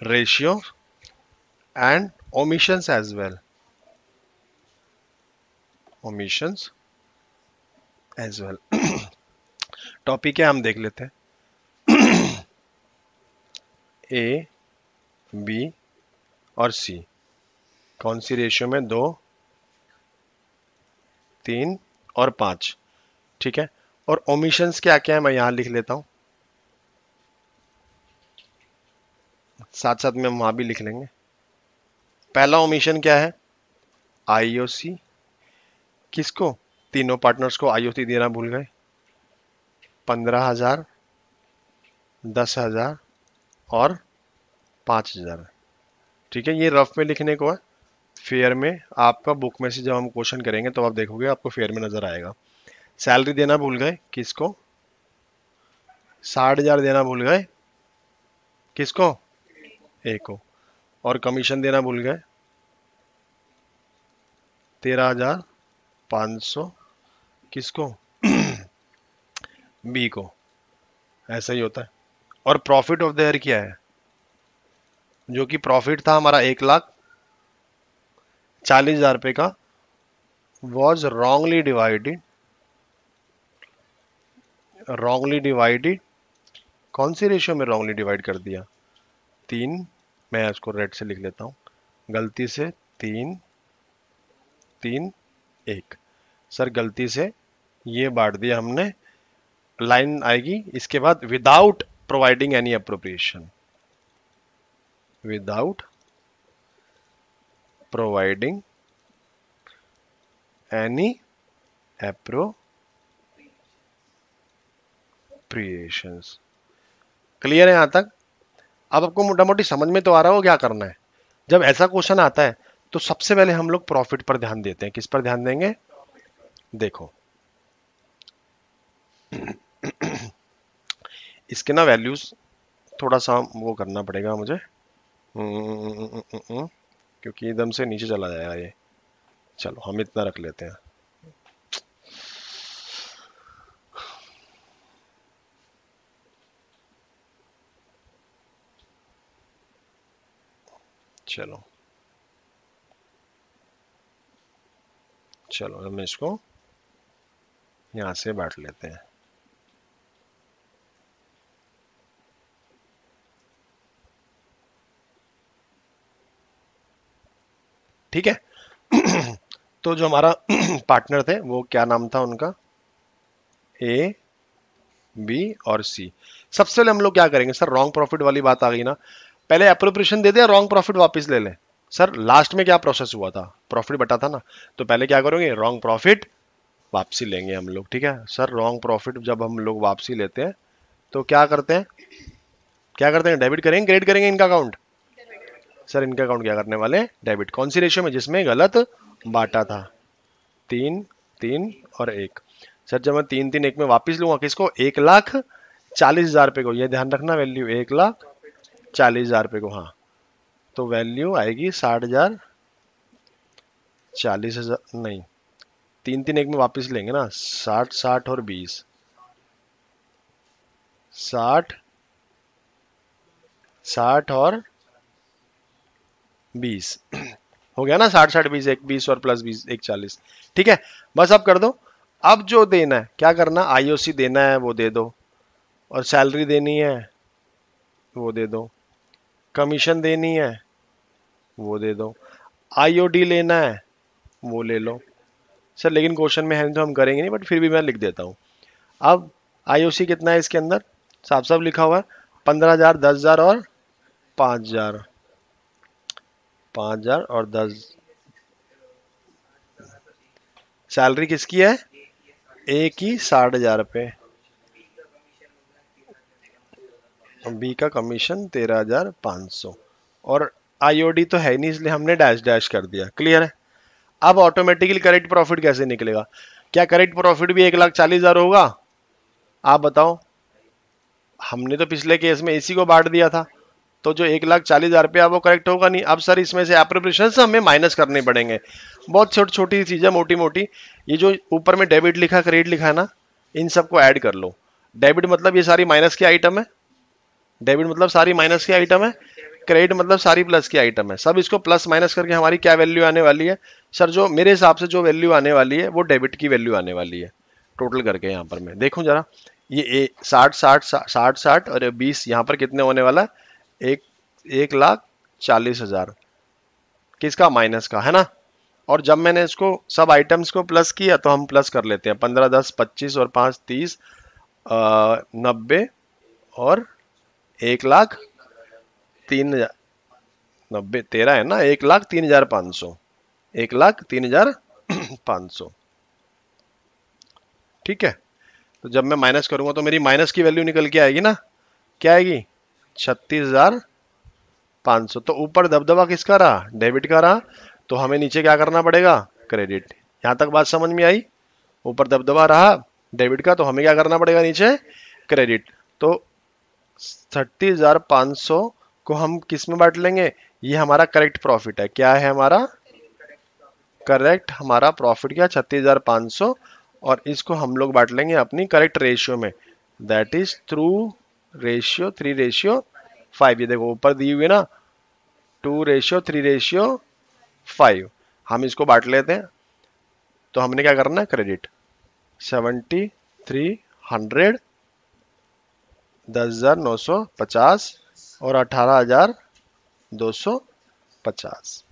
ratio and omissions as well, omissions as well। Topic है, हम देख लेते हैं। ए, बी और सी कौन सी रेशियो में, 2, 3 और 5, ठीक है। और ओमिशंस क्या क्या है मैं यहां लिख लेता हूं, साथ साथ में हम वहां भी लिख लेंगे। पहला ओमिशन क्या है, आईओसी, किसको, तीनों पार्टनर्स को आईओसी देना भूल गए, 15,000, 10,000 और 5,000, ठीक है। ये रफ में लिखने को है, फेयर में आपका बुक में से जब हम क्वेश्चन करेंगे तो आप देखोगे आपको फेयर में नजर आएगा। सैलरी देना भूल गए, किसको, 60,000 देना भूल गए, किसको, ए को। और कमीशन देना भूल गए 13,500, किसको, बी को। ऐसा ही होता है। और प्रॉफिट ऑफ द ईयर क्या है, जो कि प्रॉफिट था हमारा 1,40,000 रुपए का, वॉज रॉन्गली डिवाइडेड, कौन सी रेशियो में रॉन्गली डिवाइड कर दिया, 3, मैं इसको रेड से लिख लेता हूं, गलती से 3, 3, 1, सर गलती से ये बांट दिया हमने। लाइन आएगी इसके बाद, without providing any appropriation, without providing any appropriations. Clear है यहां तक? अब आपको मोटा मोटी समझ में तो आ रहा हो क्या करना है। जब ऐसा क्वेश्चन आता है तो सबसे पहले हम लोग प्रॉफिट पर ध्यान देते हैं। किस पर ध्यान देंगे, देखो इसके ना वैल्यूज थोड़ा सा वो करना पड़ेगा मुझे, क्योंकि एकदम से नीचे चला जाएगा ये। चलो हम इतना रख लेते हैं। चलो चलो हम इसको यहां से बांट लेते हैं। ठीक है। तो जो हमारा पार्टनर थे वो क्या नाम था उनका, ए, बी और सी। सबसे पहले हम लोग क्या करेंगे, सर रॉन्ग प्रॉफिट वाली बात आ गई ना, पहले अप्रोप्रिएशन दे दे, रॉन्ग प्रॉफिट वापस ले ले। सर लास्ट में क्या प्रोसेस हुआ था, प्रॉफिट बटा था ना, तो पहले क्या करोगे, रॉन्ग प्रॉफिट वापसी लेंगे हम लोग, ठीक है। सर रॉन्ग प्रॉफिट जब हम लोग वापसी लेते हैं तो क्या करते हैं, डेबिट करेंगे क्रेडिट करेंगे इनका अकाउंट, सर इनका अकाउंट क्या करने वाले, डेबिट। कौन सी रेशियो में, जिसमें गलत बांटा था, 3, 3 और 1। सर जब मैं 3, 3, 1 में वापस लूंगा किसको, 1,40,000 रुपए को, ये ध्यान रखना वैल्यू 1,40,000 रुपए को, हाँ। तो वैल्यू आएगी 60,000, 40,000 नहीं, 3, 3, 1 में वापस लेंगे ना, 60, 60 और 20, 60, 60 और 20 हो गया ना, 60, 60, 20, 1 20 और प्लस 20, 1 40, ठीक है। बस अब कर दो। अब जो देना है क्या करना, आईओसी देना है वो दे दो, और सैलरी देनी है वो दे दो, कमीशन देनी है वो दे दो, आईओडी लेना है वो ले लो। सर लेकिन क्वेश्चन में है तो हम करेंगे नहीं, बट फिर भी मैं लिख देता हूं। अब आईओसी कितना है इसके अंदर, साफ साफ लिखा हुआ है 15,000, 10,000 और 5,000, 5,000 और 10। सैलरी किसकी है? ए की 60,000 पे, बी का कमीशन 13,500, और आईओडी तो है नहीं इसलिए हमने डैश डैश कर दिया। क्लियर है? अब ऑटोमेटिकली करेक्ट प्रॉफिट कैसे निकलेगा? क्या करेक्ट प्रॉफिट भी 1,40,000 होगा? आप बताओ। हमने तो पिछले केस में इसी को बांट दिया था, तो जो 1,40,000 रुपया वो करेक्ट होगा नहीं। अब सर इसमें से एप्रोप्रिएशन से हमें माइनस करने पड़ेंगे, बहुत छोटी छोटी चीजें, मोटी मोटी। ये जो ऊपर में डेबिट लिखा, क्रेडिट लिखा है ना, इन सबको ऐड कर लो। डेबिट मतलब ये सारी माइनस की आइटम है, डेबिट मतलब सारी माइनस की आइटम है, क्रेडिट मतलब सारी प्लस की आइटम है। सब इसको प्लस माइनस करके हमारी क्या वैल्यू आने वाली है? सर जो मेरे हिसाब से जो वैल्यू आने वाली है वो डेबिट की वैल्यू आने वाली है। टोटल करके यहाँ पर मैं देखूं जरा, ये 60 और 20, यहाँ पर कितने होने वाला है? 1,40,000 किसका? माइनस का, है ना। और जब मैंने इसको सब आइटम्स को प्लस किया तो हम प्लस कर लेते हैं, 15, 10, 25 और 5, 30, 90 और 1,03,000, 90 13 है ना, 1,03,500, 1,03,500। ठीक है, तो जब मैं माइनस करूंगा तो मेरी माइनस की वैल्यू निकल के आएगी ना, क्या आएगी? 36,500। तो ऊपर दबदबा किसका रहा? डेबिट का रहा, तो हमें नीचे क्या करना पड़ेगा? क्रेडिट। यहां तक बात समझ में आई? ऊपर दबदबा रहा डेबिट का, तो हमें क्या करना पड़ेगा? नीचे क्रेडिट। तो 30,500 को हम किस में बांट लेंगे? ये हमारा करेक्ट प्रॉफिट है। क्या है हमारा करेक्ट? हमारा प्रॉफिट क्या? 36,500, और इसको हम लोग बांट लेंगे अपनी करेक्ट रेशियो में, दैट इज थ्रू रेशियो 3:5। ये देखो ऊपर दी हुई है ना, 2:3:5। हम इसको बांट लेते हैं, तो हमने क्या करना है? क्रेडिट 7300, 10,950 और 18,250।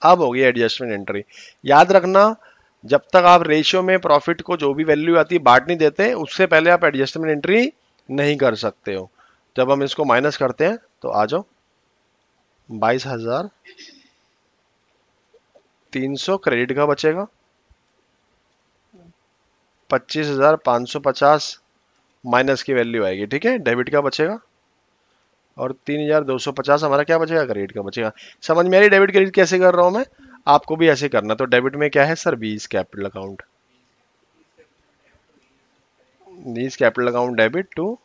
अब होगी एडजस्टमेंट एंट्री। याद रखना, जब तक आप रेशियो में प्रॉफिट को जो भी वैल्यू आती है बांट नहीं देते, उससे पहले आप एडजस्टमेंट एंट्री नहीं कर सकते हो। जब हम इसको माइनस करते हैं तो आ जाओ, 22,300 क्रेडिट का बचेगा, 25,550 माइनस की वैल्यू आएगी। ठीक है, डेबिट का बचेगा, और 3,250 हमारा क्या बचेगा? क्रेडिट का बचेगा। समझ में आ रही डेबिट क्रेडिट कैसे कर रहा हूं मैं? आपको भी ऐसे करना। तो डेबिट में क्या है sir? B's capital account, B's capital account debit to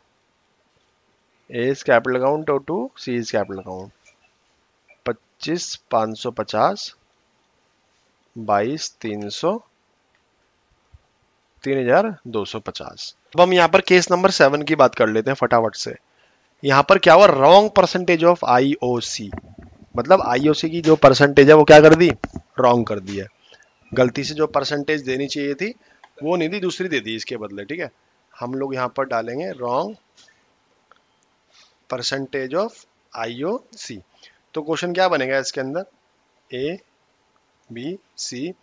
A's capital account और टू सी कैपिटल अकाउंट। 25,550, 22,300, 3,250। अब हम यहाँ पर केस नंबर 7 की बात कर लेते हैं फटाफट से। यहाँ पर क्या हुआ? रॉन्ग परसेंटेज ऑफ आईओसी, मतलब आईओसी की जो परसेंटेज है वो क्या कर दी? रॉन्ग कर दी है। गलती से जो परसेंटेज देनी चाहिए थी वो नहीं दी, दूसरी दे दी इसके बदले। ठीक है, हम लोग यहाँ पर डालेंगे रॉन्ग परसेंटेज ऑफ आईओसी। तो क्वेश्चन क्या बनेगा इसके अंदर? ए बी सी,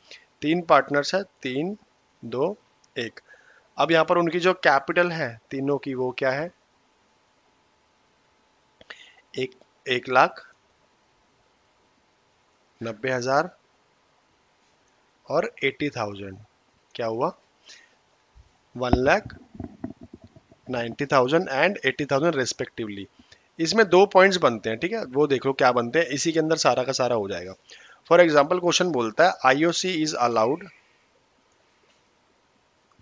3 पार्टनर्स है, 3 2 1। अब यहाँ पर उनकी जो कैपिटल है तीनों की वो क्या है? 1,90,000 और 80,000। क्या हुआ? 1,90,000 एंड 80,000 रेस्पेक्टिवली। इसमें 2 पॉइंट्स बनते हैं। ठीक है, वो देख लो क्या बनते हैं, इसी के अंदर सारा का सारा हो जाएगा। फॉर एग्जाम्पल क्वेश्चन बोलता है आईओसी इज अलाउड,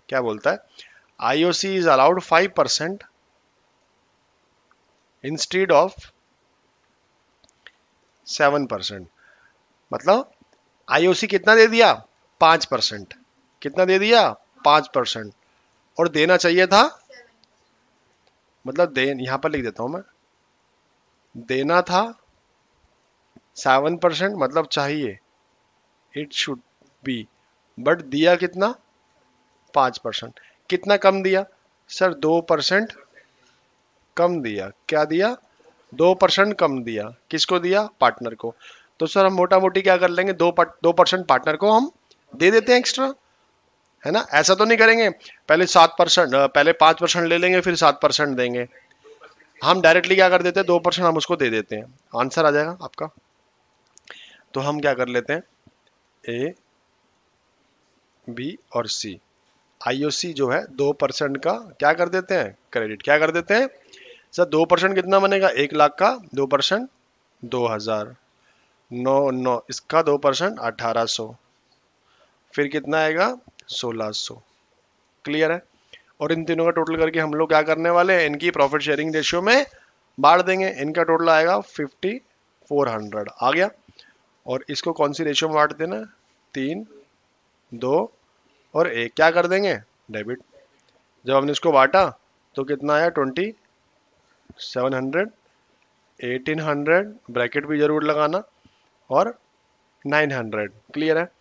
क्या बोलता है? IOC is allowed 5% instead of 7%। मतलब आईओसी कितना दे दिया? 5%। कितना दे दिया? 5%। और देना चाहिए था, मतलब दे, यहां पर लिख देता हूं मैं, देना था 7%, मतलब चाहिए, इट शुड बी, बट दिया कितना? 5%। कितना कम दिया सर? 2% कम दिया। क्या दिया? 2% कम दिया। किसको दिया? पार्टनर को। तो सर हम मोटा मोटी क्या कर लेंगे? 2% पार्टनर को हम दे देते हैं एक्स्ट्रा, है ना। ऐसा तो नहीं करेंगे पहले 7%, पहले 5% ले लेंगे फिर 7% देंगे। हम डायरेक्टली क्या कर देते हैं, 2% हम उसको दे देते हैं, आंसर आ जाएगा आपका। तो हम क्या कर लेते हैं, ए बी और सी, आईओसी जो है 2% का क्या कर देते हैं, क्रेडिट क्या कर देते हैं सर। 2% कितना बनेगा, 1 लाख का 2% 2,000, नौ नौ इसका 2% 1,800, फिर कितना आएगा 1,600। क्लियर है। और इन तीनों का टोटल करके हम लोग क्या करने वाले हैं, इनकी प्रॉफिट शेयरिंग रेशियो में बांट देंगे। इनका टोटल आएगा 5,400 आ गया। और इसको कौन सी रेशियो में बांट देना, 3, 2 और 1 क्या कर देंगे, डेबिट। जब हमने इसको बांटा तो कितना आया, 2,700, 1,800 ब्रैकेट भी जरूर लगाना, और 900। क्लियर है।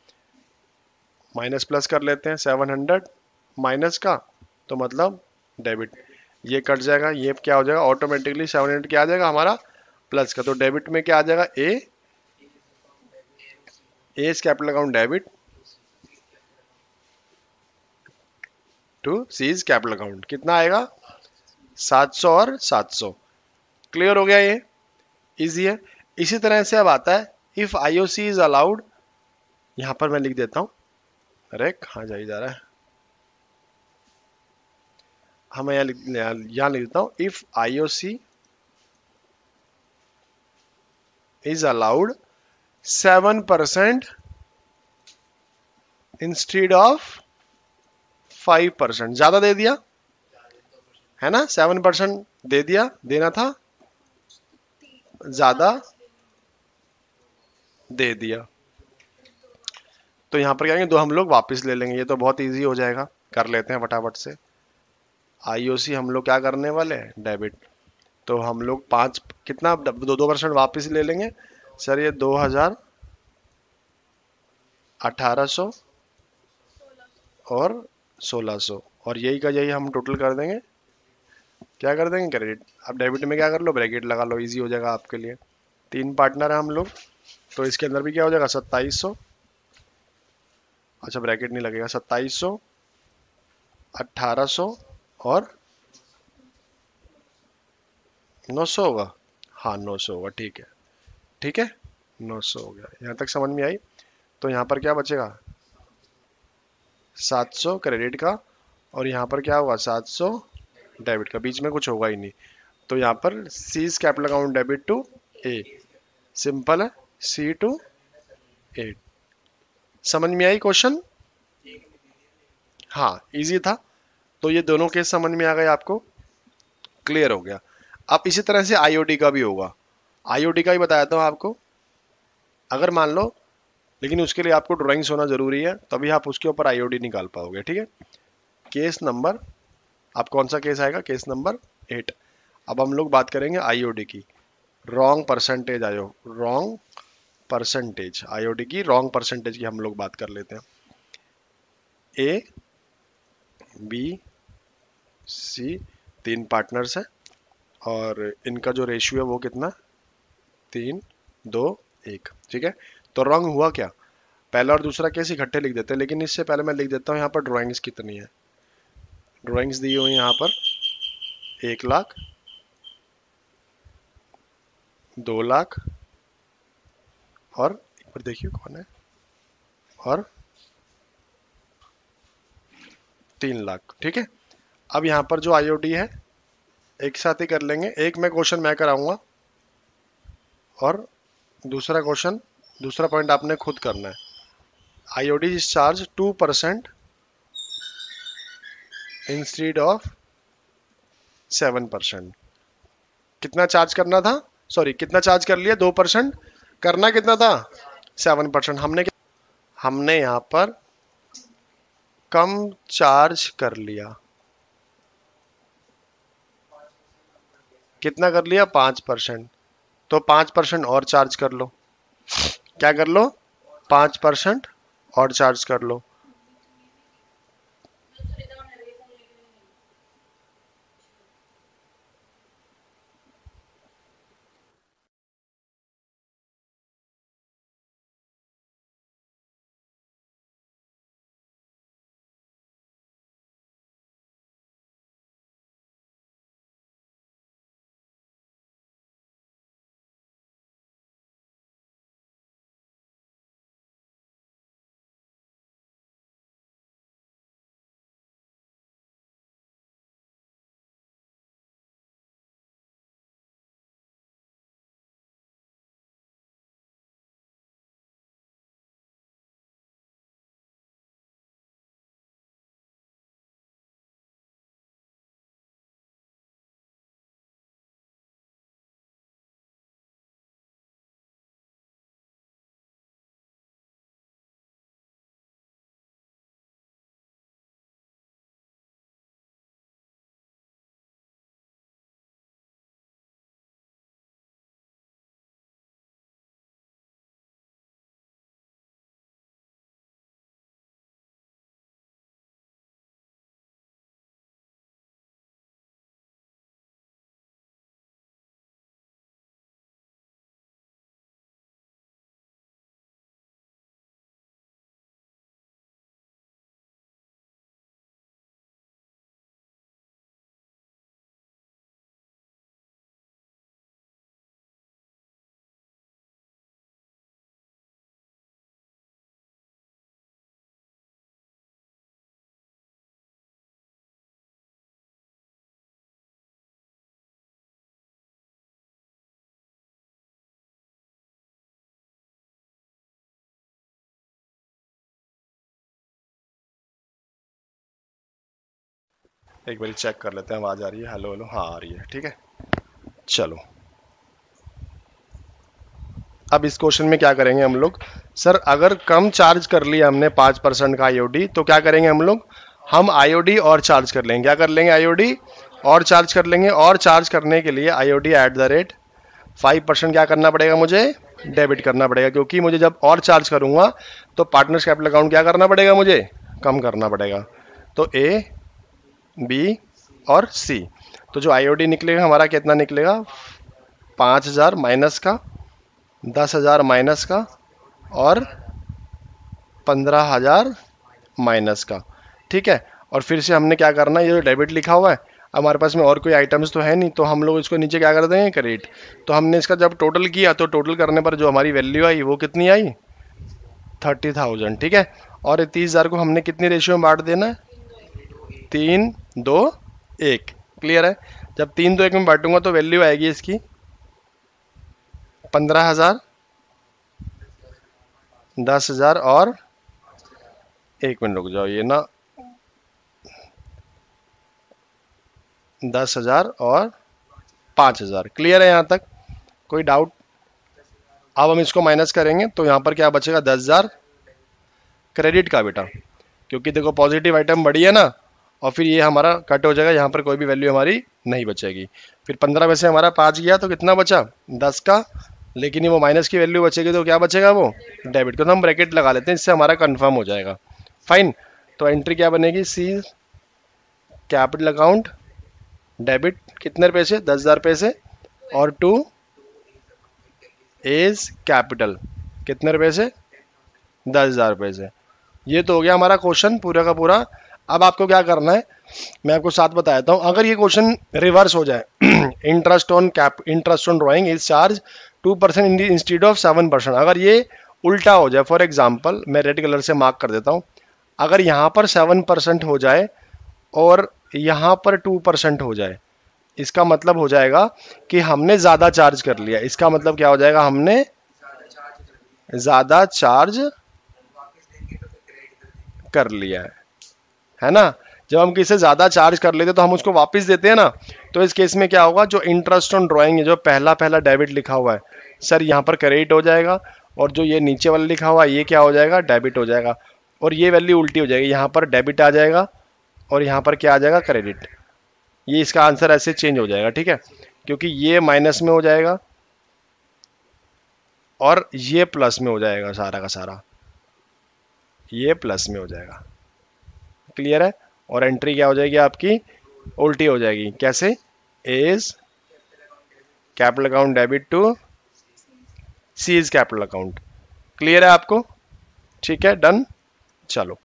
माइनस प्लस कर लेते हैं, 700 माइनस का तो मतलब डेबिट, ये कट जाएगा, ये क्या हो जाएगा ऑटोमेटिकली 700 क्या आ जाएगा हमारा प्लस का। तो डेबिट में क्या आ जाएगा, A is capital account debit to C is capital account, कितना आएगा 700 और 700। क्लियर हो गया, ये इजी है। इसी तरह से अब आता है इफ आईओसी इज अलाउड, यहां पर मैं लिख देता हूं, अरे कहाँ जाई जा रहा है, हम यहाँ लिख देता हूं, if IOC is allowed 7% instead of 5%, ज्यादा दे दिया है ना, 7% दे दिया, देना था, ज्यादा दे दिया। तो यहां पर क्या करेंगे, दो हम लोग वापस ले लेंगे, ये तो बहुत इजी हो जाएगा, कर लेते हैं फटाफट से। आईओसी हम लोग क्या करने वाले हैं, डेबिट। तो हम लोग 5 कितना 2% वापस ले लेंगे सर, ये 2,000, 1,800 और 1,600, और यही का यही हम टोटल कर देंगे, क्या कर देंगे क्रेडिट। अब डेबिट में क्या कर लो, ब्रैकेट लगा लो, इजी हो जाएगा आपके लिए। 3 पार्टनर है हम लोग, तो इसके अंदर भी क्या हो जाएगा 2,700, अच्छा ब्रैकेट नहीं लगेगा, 2,700, 1,800 और 900 होगा, हाँ 900 होगा, ठीक है, ठीक है, 900 हो गया, यहाँ तक समझ में आई। तो यहाँ पर क्या बचेगा, 700 क्रेडिट का, और यहाँ पर क्या होगा 700 डेबिट का, बीच में कुछ होगा ही नहीं। तो यहाँ पर C's capital account debit to A, simple है, सी टू ए। समझ में आई क्वेश्चन, हाँ इजी था। तो ये दोनों केस समझ में आ गए आपको, क्लियर हो गया। अब इसी तरह से आईओडी का भी होगा, आईओडी का ही बताया था आपको। अगर मान लो, लेकिन उसके लिए आपको ड्राइंग्स होना जरूरी है, तभी आप उसके ऊपर आईओडी निकाल पाओगे, ठीक है। केस नंबर, अब कौन सा केस आएगा, केस नंबर 8। अब हम लोग बात करेंगे आईओडी की, रॉन्ग परसेंटेज आयो, रॉन्ग परसेंटेज, आईओडी की रॉन्ग परसेंटेज की हम लोग बात कर लेते हैं। ए बी सी 3 पार्टनर्स हैं, और इनका जो रेशियो है वो कितना, 3, 2, 1, ठीक है। तो रॉन्ग हुआ क्या, पहला और दूसरा केस इकट्ठे लिख देते हैं, लेकिन इससे पहले मैं लिख देता हूँ यहाँ पर ड्राइंग्स कितनी है। ड्राइंग्स दी हुई यहाँ पर 1 लाख, 2 लाख, और एक बार देखिए कौन है, और 3 लाख, ठीक है। अब यहाँ पर जो आईओडी है एक साथ ही कर लेंगे, एक में क्वेश्चन मैं कराऊंगा, और दूसरा क्वेश्चन, दूसरा पॉइंट आपने खुद करना है। IOD is charge 2% instead of 7%। कितना चार्ज करना था, सॉरी कितना चार्ज कर लिया, 2%, करना कितना था 7%। हमने यहाँ पर कम चार्ज कर लिया, कितना कर लिया 5%, तो 5% और चार्ज कर लो, क्या कर लो 5% और चार्ज कर लो। एक बार चेक कर लेते हैं, आवाज आ रही है? हेलो हेलो, हाँ आ रही है, ठीक है। चलो अब इस क्वेश्चन में क्या करेंगे हम लोग, सर अगर कम चार्ज कर लिया हमने 5% का आईओडी तो क्या करेंगे हम लोग, हम आईओडी और चार्ज कर लेंगे। क्या कर लेंगे, आईओडी और चार्ज कर लेंगे। और चार्ज करने के लिए आईओडी एट द रेट 5% क्या करना पड़ेगा मुझे, डेबिट करना पड़ेगा, क्योंकि मुझे जब और चार्ज करूंगा तो पार्टनर्स कैपिटल अकाउंट क्या करना पड़ेगा, मुझे कम करना पड़ेगा। तो ए, बी और सी, तो जो आईओडी निकलेगा हमारा कितना निकलेगा, 5,000 माइनस का, 10,000 माइनस का और 15,000 माइनस का, ठीक है। और फिर से हमने क्या करना है, ये जो डेबिट लिखा हुआ है, हमारे पास में और कोई आइटम्स तो है नहीं, तो हम लोग इसको नीचे क्या कर देंगे, क्रेडिट। तो हमने इसका जब टोटल किया तो टोटल करने पर जो हमारी वैल्यू आई वो कितनी आई, 30,000, ठीक है। और 30,000 को हमने कितनी रेशियो में बांट देना है, 3, 2, 1, क्लियर है। जब 3, 2, 1 में बांटूंगा तो वैल्यू आएगी इसकी 15,000, 10,000 और 1 मिनट रुक जाओ, ये ना 10,000 और 5,000, क्लियर है यहाँ तक, कोई डाउट? अब हम इसको माइनस करेंगे तो यहाँ पर क्या बचेगा, 10,000 क्रेडिट का बेटा, क्योंकि देखो पॉजिटिव आइटम बढ़ी है ना, और फिर ये हमारा कट हो जाएगा, यहाँ पर कोई भी वैल्यू हमारी नहीं बचेगी। फिर 15 में से हमारा 5 गया तो कितना बचा, 10 का, लेकिन ये वो माइनस की वैल्यू बचेगी तो क्या बचेगा, वो डेबिट को। तो हम ब्रैकेट लगा लेते हैं, इससे हमारा कंफर्म हो जाएगा। फाइन, तो एंट्री क्या बनेगी, सी कैपिटल अकाउंट डेबिट कितने रुपए से, 10,000 पैसे, और टू एज कैपिटल कितने रुपए से, 10,000 रुपए से। ये तो हो गया हमारा क्वेश्चन पूरा का पूरा। अब आपको क्या करना है, मैं आपको साथ बताता हूँ। अगर ये क्वेश्चन रिवर्स हो जाए, interest on drawing is charge 2% instead of 7%, अगर ये उल्टा हो जाए, फॉर एग्जाम्पल मैं रेड कलर से मार्क कर देता हूँ, अगर यहाँ पर 7% हो जाए और यहाँ पर 2% हो जाए, इसका मतलब हो जाएगा कि हमने ज्यादा चार्ज कर लिया। इसका मतलब क्या हो जाएगा, हमने ज्यादा चार्ज कर लिया है ना। जब हम किसी ज्यादा चार्ज कर लेते तो हम उसको वापस देते हैं ना। तो इस केस में क्या होगा, जो इंटरेस्ट ऑन ड्राइंग है, जो पहला पहला डेबिट लिखा हुआ है सर, यहाँ पर क्रेडिट हो जाएगा, और जो ये नीचे वाला लिखा हुआ है ये क्या हो जाएगा, डेबिट हो जाएगा। और ये वैल्यू उल्टी हो जाएगी, यहाँ पर डेबिट आ जाएगा और यहाँ पर क्या आ जाएगा, क्रेडिट। ये इसका आंसर ऐसे चेंज हो जाएगा, ठीक है, क्योंकि ये माइनस में हो जाएगा और ये प्लस में हो जाएगा, सारा का सारा ये प्लस में हो जाएगा, क्लियर है। और एंट्री क्या हो जाएगी आपकी, उल्टी हो जाएगी, कैसे, A's capital account debit to C is capital account, clear है आपको, ठीक है, डन। चलो